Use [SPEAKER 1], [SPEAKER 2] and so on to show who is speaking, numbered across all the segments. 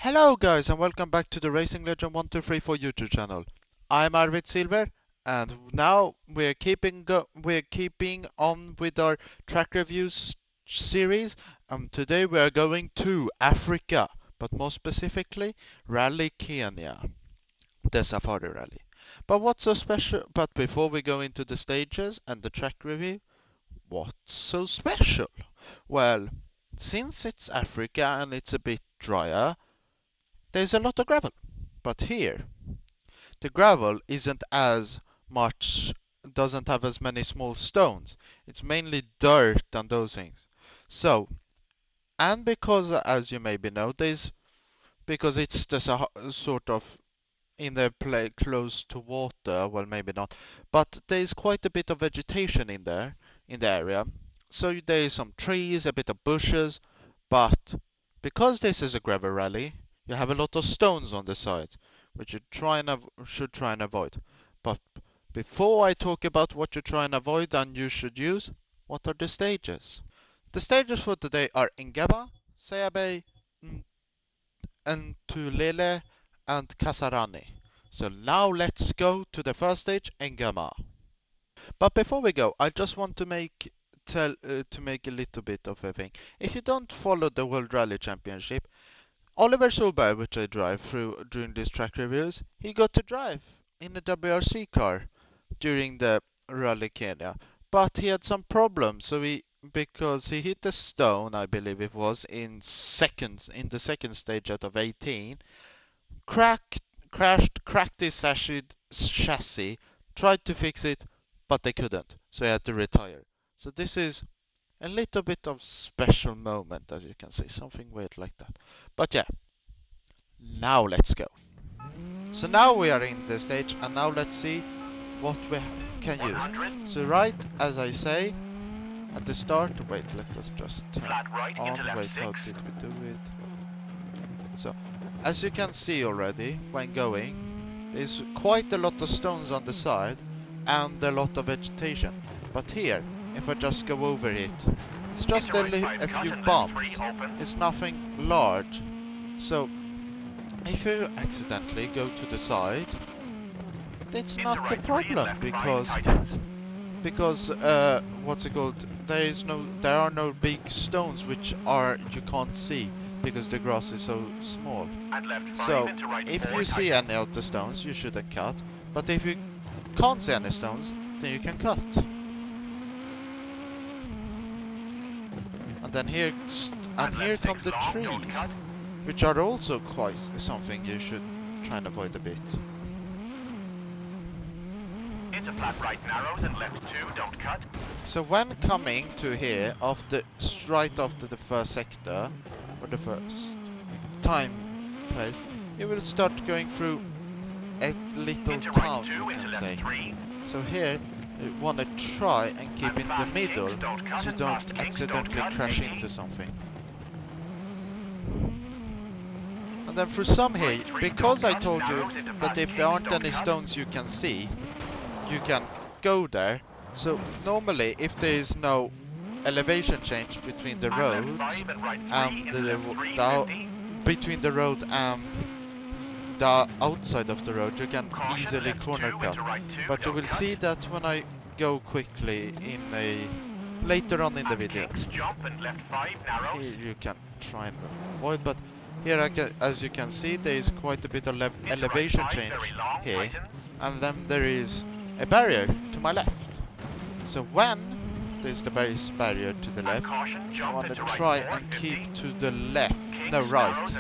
[SPEAKER 1] Hello guys and welcome back to the Racing Legend 1234 YouTube channel. I'm Arvid Silver and now we're keeping on with our track reviews series. Today we are going to Africa, but more specifically Rally Kenya, the Safari Rally. But what's so special? But before we go into the stages and the track review, what's so special? Well, since it's Africa and it's a bit drier, there's a lot of gravel. But here, the gravel isn't as much, doesn't have as many small stones. It's mainly dirt and those things. So, and because, as you maybe know, because it's the sort of in the play close to water, well, maybe not, but there's quite a bit of vegetation in the area. So there is some trees, a bit of bushes, but because this is a gravel rally, you have a lot of stones on the side, which you should try and avoid. But before I talk about what you try and avoid and you should use, what are the stages? The stages for today are Ngaba, Seabe, Ntulele, and Kasarani. So now let's go to the first stage, Ngama. But before we go, I just want to make a little bit of a thing. If you don't follow the World Rally Championship, Oliver Solberg, which I drive through during these track reviews, he got to drive in a WRC car during the Rally Kenya. But he had some problems, because he hit a stone, I believe it was, in the second stage out of 18, cracked his chassis, tried to fix it, but they couldn't, so he had to retire. So this is a little bit of special moment, as you can see, something weird like that. But yeah, now let's go. So now we are in the stage, and now let's see what we can use. So right as I say at the start, wait, let us just turn on, wait, how did we do it? So as you can see already when going, there's quite a lot of stones on the side and a lot of vegetation. But here, if I just go over it, it's just a few bumps. It's nothing large. So if you accidentally go to the side, it's not a problem because what's it called? There are no big stones which you can't see because the grass is so small. So if you see any of the stones, you shouldn't cut. But if you can't see any stones, then you can cut. And then here come the trees, which are also quite something you should try and avoid a bit.
[SPEAKER 2] Into flat right narrows and left 2, don't cut.
[SPEAKER 1] So when coming to here, right after the first sector, or the first time place, you will start going through a little
[SPEAKER 2] into
[SPEAKER 1] town,
[SPEAKER 2] right 2,
[SPEAKER 1] you can say.
[SPEAKER 2] 3.
[SPEAKER 1] So here, you want to try and keep in the middle, so you don't accidentally crash into something. And then for some here, because I told you that if there aren't any stones you can see, you can go there. So normally, if there is no elevation change between the road and between the road and the outside of the road, you can easily corner cut. But you will see that when I go quickly later on in the video, here you can try and avoid. But here, as you can see, there is quite a bit of elevation change here, and then there is a barrier to my left. So when there's the base barrier to the left, I want to try and keep to the left, no, right.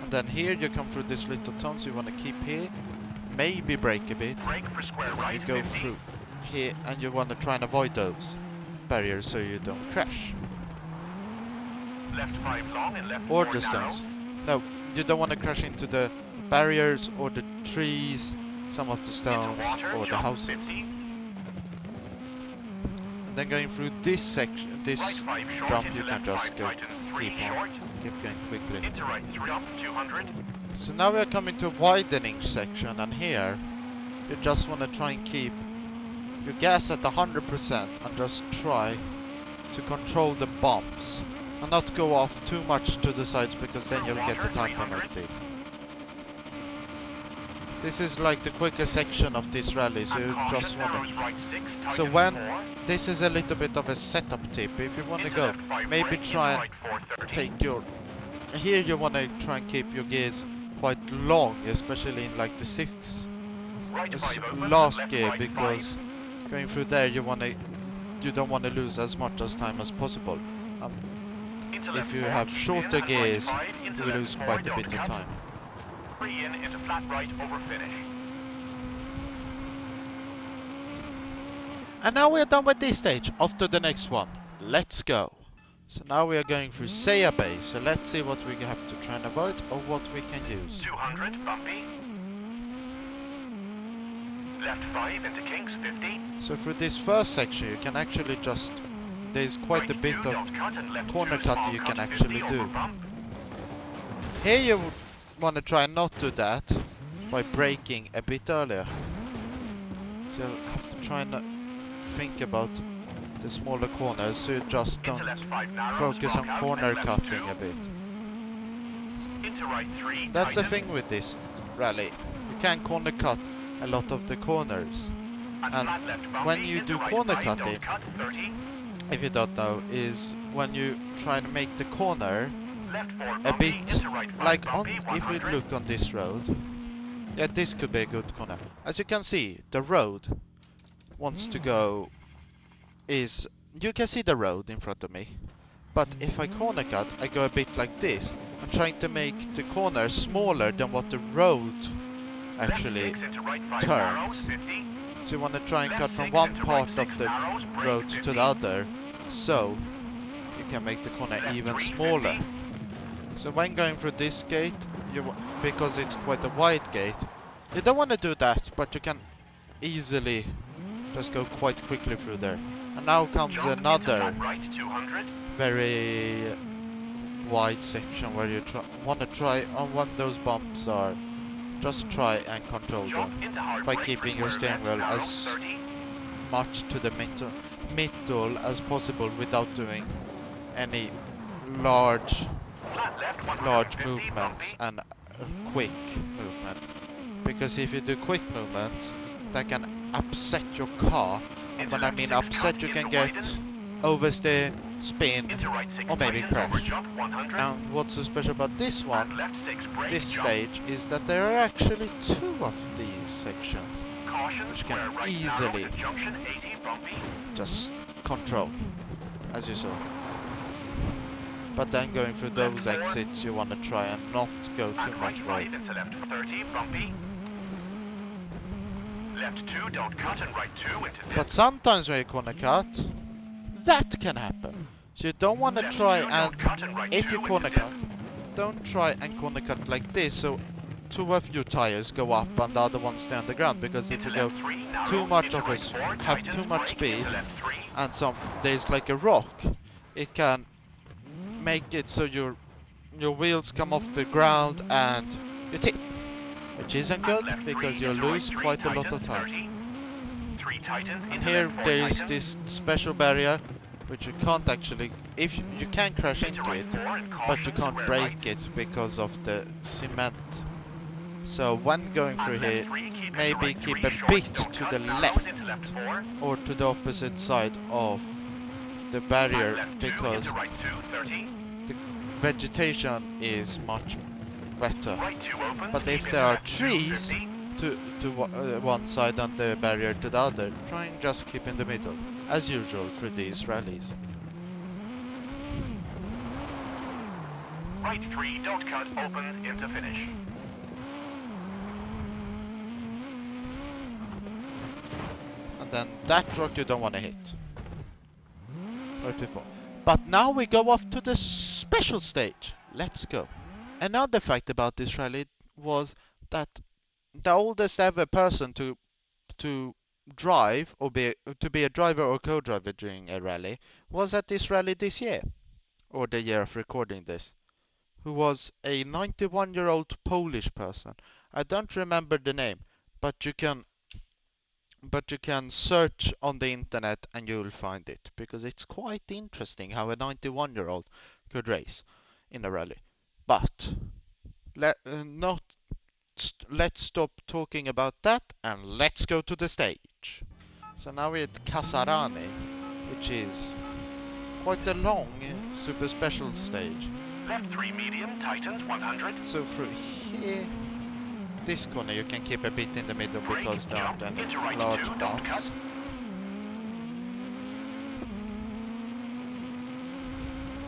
[SPEAKER 1] And then here you come through this little town, so you want to keep here, maybe brake a bit, you go through here, and you want to try and avoid those barriers so you don't crash.
[SPEAKER 2] Left 5 long and left
[SPEAKER 1] or
[SPEAKER 2] 4
[SPEAKER 1] the stones.
[SPEAKER 2] narrow.
[SPEAKER 1] No, you don't want to crash into the barriers or the trees, some of the stones or the houses. And then going through this section, this jump, you can just keep going quickly.
[SPEAKER 2] Into right 3 up 200.
[SPEAKER 1] So now we are coming to a widening section, and here you just want to try and keep your gas at 100% and just try to control the bumps. and not go off too much to the sides because then you'll get the time penalty. This is like the quickest section of this rally, so you just want to... So when... This is a little bit of a setup tip. If you want to go, maybe try and take your... Here you want to try and keep your gears quite long, especially in like the last gear, because going through there you don't want to lose as much as time as possible. If you have shorter gears, you lose quite a bit of time.
[SPEAKER 2] Into flat right over finish.
[SPEAKER 1] And now we are done with this stage. Off to the next one. Let's go. So now we are going through Saya Bay. So let's see what we have to try and avoid or what we can use.
[SPEAKER 2] 200 bumpy. Left 5 into Kings 50.
[SPEAKER 1] So through this first section you can actually just... There's quite a bit of corner cut you can actually do. Here you want to try and not do that by braking a bit earlier. So you'll have to try and think about the smaller corners so you just don't focus on corner cutting a bit. That's the thing with this rally. You can corner cut a lot of the corners. And when you do corner cutting, if you don't know, is when you try and make the corner a bit like on, if we look on this road, yeah, this could be a good corner. As you can see, the road wants to go is, you can see the road in front of me, but if I corner cut, I go a bit like this. I'm trying to make the corner smaller than what the road actually turns. So you want to try and cut from one part of the road to the other, so you can make the corner even smaller. So when going through this gate, because it's quite a wide gate, you don't want to do that, but you can easily just go quite quickly through there. And now comes another very wide section where you want to try on when those bumps are, just try and control them by keeping your steering wheel as much to the middle as possible without doing any large movements and quick movements. Because if you do quick movements, that can upset your car. And when I mean upset, you can get oversteer, spin, or maybe crash. And what's so special about this one, this stage, is that there are actually 2 of these sections, which can easily just control, as you saw. But then going through those exits, you want to try and not go too much right.
[SPEAKER 2] Left 2, don't cut, and right 2 into dip.
[SPEAKER 1] But sometimes when you corner cut, that can happen. So you don't want to try and, if you corner cut, don't try and corner cut like this, so 2 of your tires go up and the other one stay on the ground, because if you go too much of us have too much speed and there's like a rock, it can make it so your wheels come off the ground and you tip, which isn't good because you lose quite a lot of time. And here there is this special barrier which you can't actually, if you can crash into it, but you can't break it because of the cement. So when going through here, maybe keep a bit to the left or to the opposite side of the barrier, because the vegetation is much better. But if there are trees to one side and the barrier to the other, try and just keep in the middle, as usual for these rallies.
[SPEAKER 2] Right 3, don't cut, opens into finish.
[SPEAKER 1] And then that rock you don't want to hit. Right before. But now we go off to the special stage. Let's go. Another fact about this rally was that the oldest ever person to drive or be a driver or co-driver during a rally was at this rally this year, or the year of recording this, who was a 91-year-old Polish person. I don't remember the name, but you can search on the internet and you'll find it, because it's quite interesting how a 91-year-old could race in a rally. But let's stop talking about that and let's go to the stage. So now we're at Kasarani, which is quite a long super special stage.
[SPEAKER 2] Left 3 medium, tightens 100.
[SPEAKER 1] So through here, this corner you can keep a bit in the middle because there aren't any
[SPEAKER 2] into right
[SPEAKER 1] large
[SPEAKER 2] 2, don't
[SPEAKER 1] bumps.
[SPEAKER 2] cut.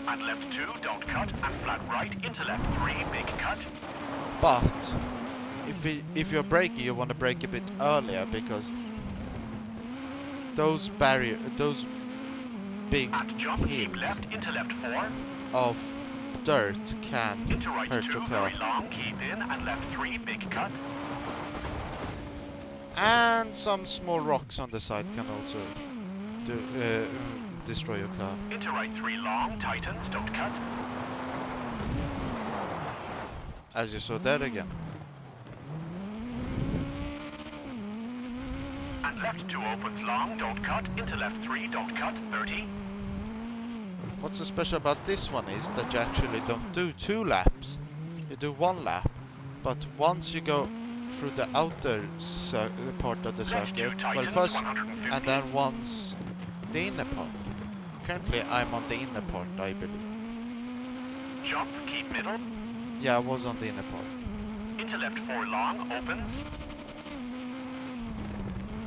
[SPEAKER 2] And left 2, don't cut. And flat right into left 3, big cut.
[SPEAKER 1] But if you're braking, you want to brake a bit earlier because those big
[SPEAKER 2] And jump, keep
[SPEAKER 1] hills
[SPEAKER 2] left into left 4.
[SPEAKER 1] of dirt can
[SPEAKER 2] Into right
[SPEAKER 1] hurt
[SPEAKER 2] 2,
[SPEAKER 1] your car.
[SPEAKER 2] very long, keep in. And left 3, big cut.
[SPEAKER 1] And some small rocks on the side can also destroy your car.
[SPEAKER 2] Into right 3, long, tightens, don't cut.
[SPEAKER 1] As you saw there again.
[SPEAKER 2] And left 2 opens long, don't cut. Into left 3, don't cut, 30.
[SPEAKER 1] What's so special about this one is that you actually don't do 2 laps. You do 1 lap. But once you go through the outer part of the
[SPEAKER 2] Left 2
[SPEAKER 1] circuit, well
[SPEAKER 2] tightens,
[SPEAKER 1] first
[SPEAKER 2] 150.
[SPEAKER 1] and then once the inner part. Currently I'm on the inner part, I believe.
[SPEAKER 2] Jump, keep middle.
[SPEAKER 1] Yeah, I was on the inner part.
[SPEAKER 2] Into left 4 long, opens.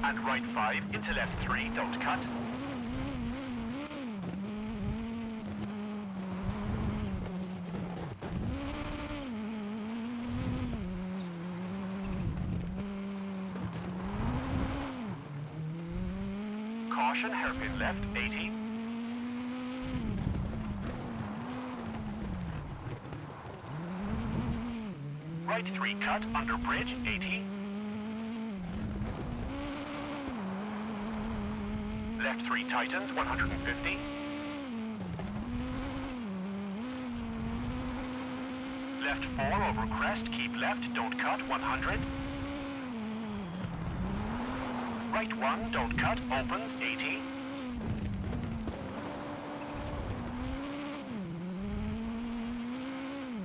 [SPEAKER 2] And right 5, into left 3, don't cut. Caution, hairpin left, 80. Right 3 cut, under bridge, 80. Left 3 tightens, 150. Left 4 over crest, keep left, don't cut, 100. Right 1, don't cut, opens, 80.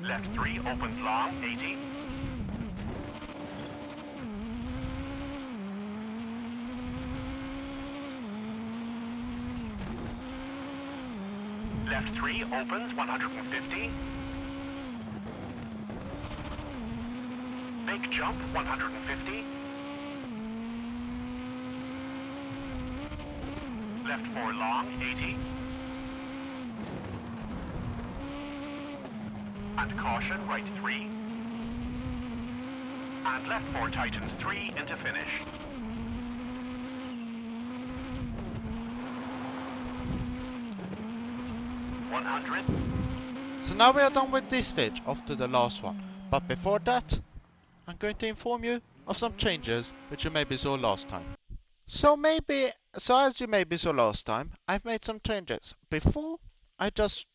[SPEAKER 2] Left 3, opens long, 80. Left 3, opens, 150. Big jump, 150. Left 4 long, 80. And caution, right 3. And left 4 tightens 3 into finish.
[SPEAKER 1] So now we are done with this stage, off to the last one. But before that, I'm going to inform you of some changes which you maybe saw last time. So as you maybe saw last time, I've made some changes. Before, I just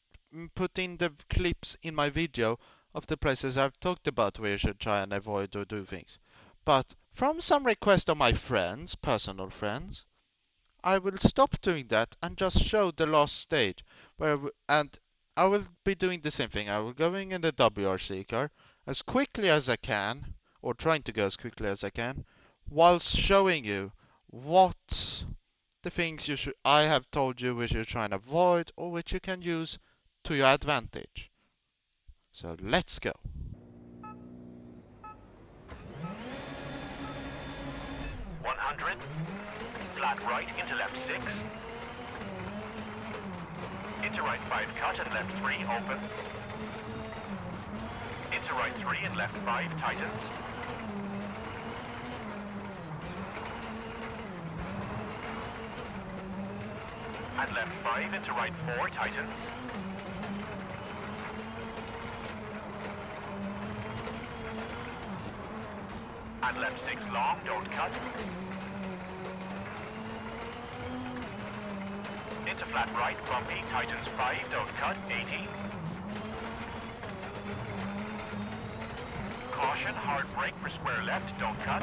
[SPEAKER 1] put in the clips in my video of the places I've talked about where you should try and avoid or do things. But from some request of my friends, personal friends, I will stop doing that and just show the last stage and I will be doing the same thing. I will go in the WRC car as quickly as I can, or trying to go as quickly as I can, whilst showing you what the things I have told you which you try and avoid or which you can use to your advantage. So let's go.
[SPEAKER 2] Flat right into left 6. Into right 5 cut and left 3 opens. Into right 3 and left 5 tightens. And left 5 into right 4 tightens. And left 6 long, don't cut. Into flat right, bumpy, tightens 5, don't cut, 80. Caution, hard brake for square left, don't cut.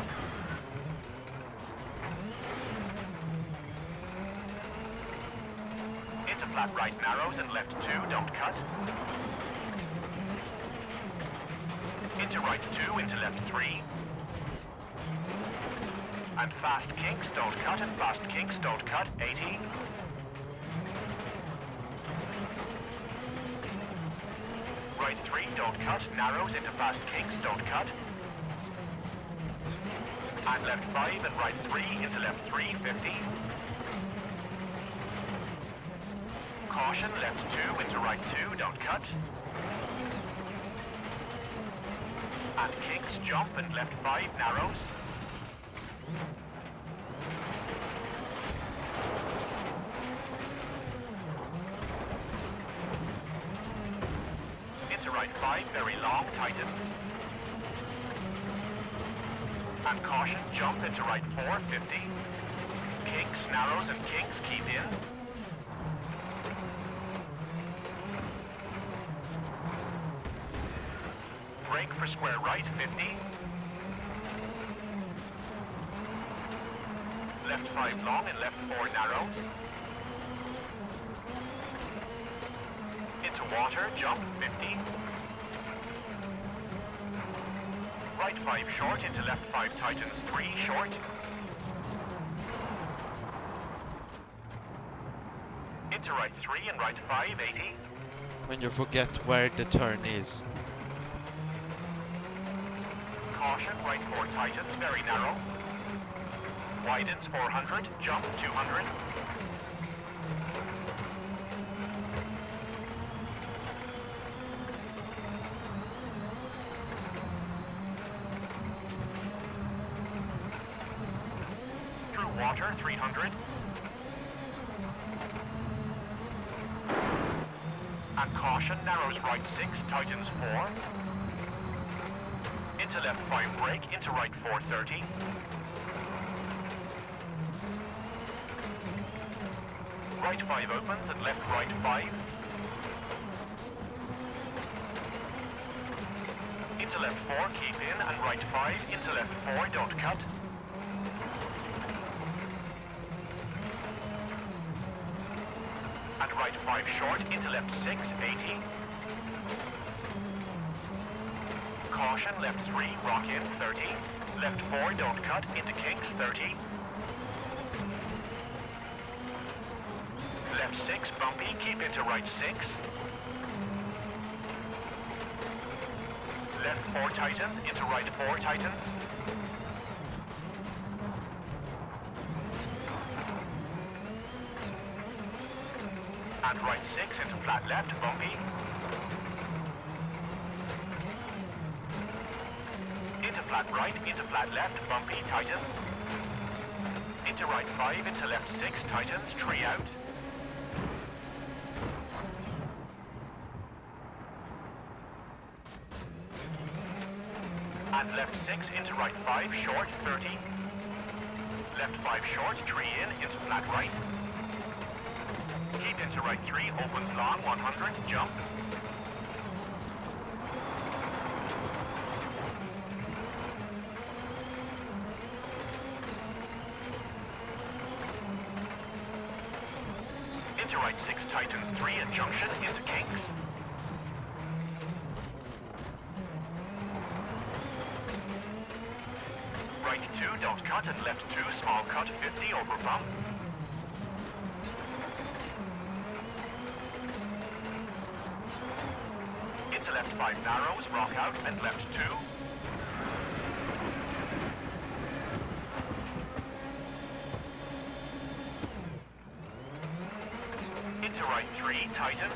[SPEAKER 2] Into flat right narrows and left 2, don't cut. Into right 2, into left 3. And fast kinks, don't cut, and fast kinks, don't cut, 80. Right 3, don't cut, narrows into fast kinks, don't cut. And left 5 and right 3 into left 3, 50. Caution, left 2 into right 2, don't cut. And kinks, jump and left 5, narrows. Into right 5, very long, tighten. And caution, jump into right 4, 50. Kinks, narrows and kinks, keep in. Brake for square right, 50. Left 5 long and left 4 narrows. Into water, jump, 50. Right 5 short, into left 5 tightens, 3 short. Into right 3 and right 5, 80.
[SPEAKER 1] When you forget where the turn is.
[SPEAKER 2] Caution, right 4 tightens, very narrow. Widens 400, jump 200. Through water 300. And caution, narrows right 6, tightens 4. Into left 5 brake, into right 430. Right 5 opens and left right 5. Into left 4, keep in, and right 5, into left 4, don't cut. And right 5 short, into left 6, 80. Caution, left 3, rock in, 30. Left 4, don't cut, into kinks, 30. Left 6, bumpy, keep into right 6. Left 4 tightens, into right 4 tightens. And right 6 into flat left, bumpy. Into flat right, into flat left, bumpy, tightens. Into right 5, into left 6, tightens, tree out. And left 6 into right 5, short, 30. Left 5 short, tree in, into flat right. Keep into right 3, opens long, 100, jump. Into right 6, tightens 3 at junction, into kinks. Right 2, don't cut, and left 2, small cut, 50, over bump. Into left 5 narrows, rock out, and left 2. Into right 3, tightens.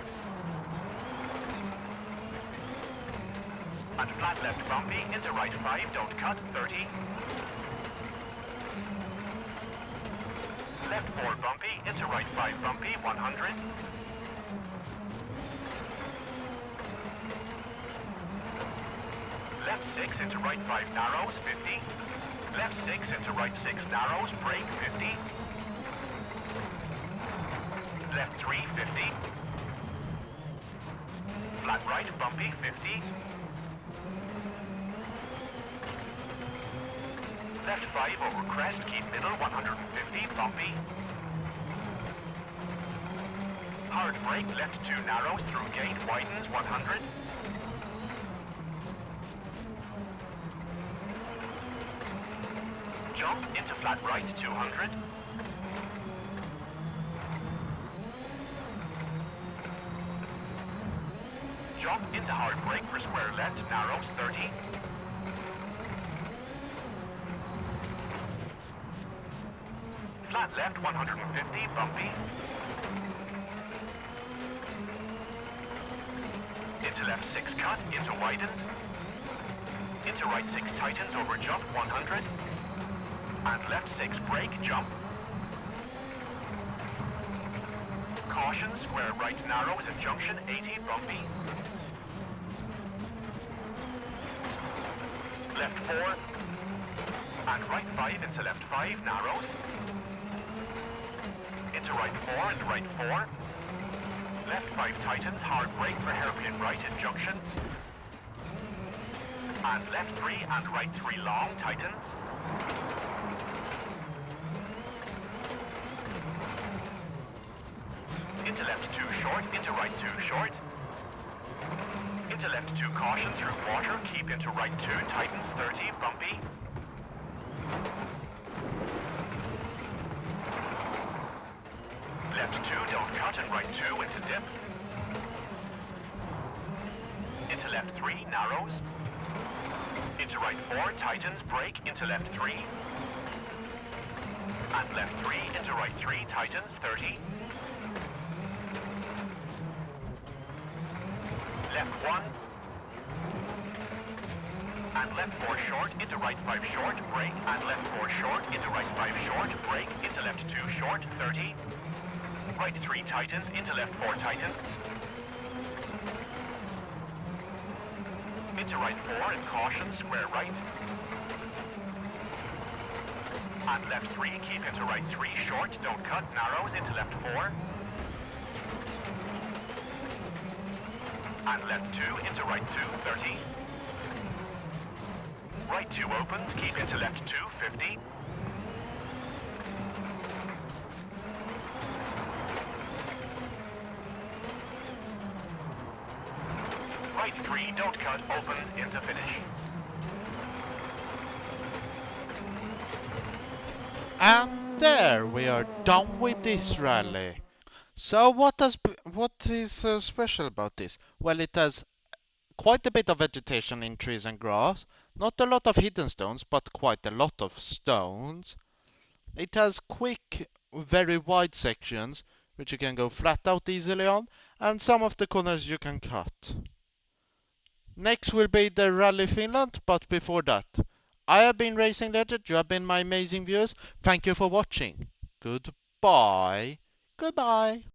[SPEAKER 2] And flat left bumpy, into right 5, don't cut, 30. Left 4 bumpy, into right 5 bumpy, 100. Left 6 into right 5 narrows, 50. Left 6 into right 6 narrows, brake, 50. Left 3, 50. Flat right, bumpy, 50. Left 5 over crest, keep middle, 150, bumpy. Hard brake, left 2 narrows through gate, widens 100. Jump into flat right 200. Jump into hard brake for square left, narrows 30. Flat left 150, bumpy. Into left 6 cut, into widens. Into right 6 tightens over jump 100. And left 6 brake, jump. Caution, square right narrows at junction 80, bumpy. Left 4. And right 5 into left 5, narrows. Into right 4 and right 4. Left 5 tightens, hard brake for hairpin right at junction. And left 3 and right 3 long, tightens. Into left 2 short, into right 2 short. Into left 2 caution through water, keep into right 2, tightens 30, bumpy. Left 2, don't cut, and right 2 into dip. Into left 3, narrows. Into right 4, tightens, brake, into left 3. And left 3, into right 3, tightens, 30. Left 1. And left 4 short, into right 5 short, brake, and left 4 short, into right 5 short, brake, into left 2 short, 30. Right 3 tightens, into left 4 tightens. Into right 4 and caution, square right. And left 3, keep into right 3 short, don't cut, narrows, into left 4. And left 2, into right 2, 30. Right 2 opens, keep into left 2, 50. Right 3, don't cut, opens into finish.
[SPEAKER 1] And there we are done with this rally. So what is so special about this? Well, it has quite a bit of vegetation in trees and grass, not a lot of hidden stones, but quite a lot of stones. It has quick, very wide sections, which you can go flat out easily on, and some of the corners you can cut. Next will be the Rally Finland, but before that, I have been Racing Legend, you have been my amazing viewers. Thank you for watching. Goodbye. Goodbye.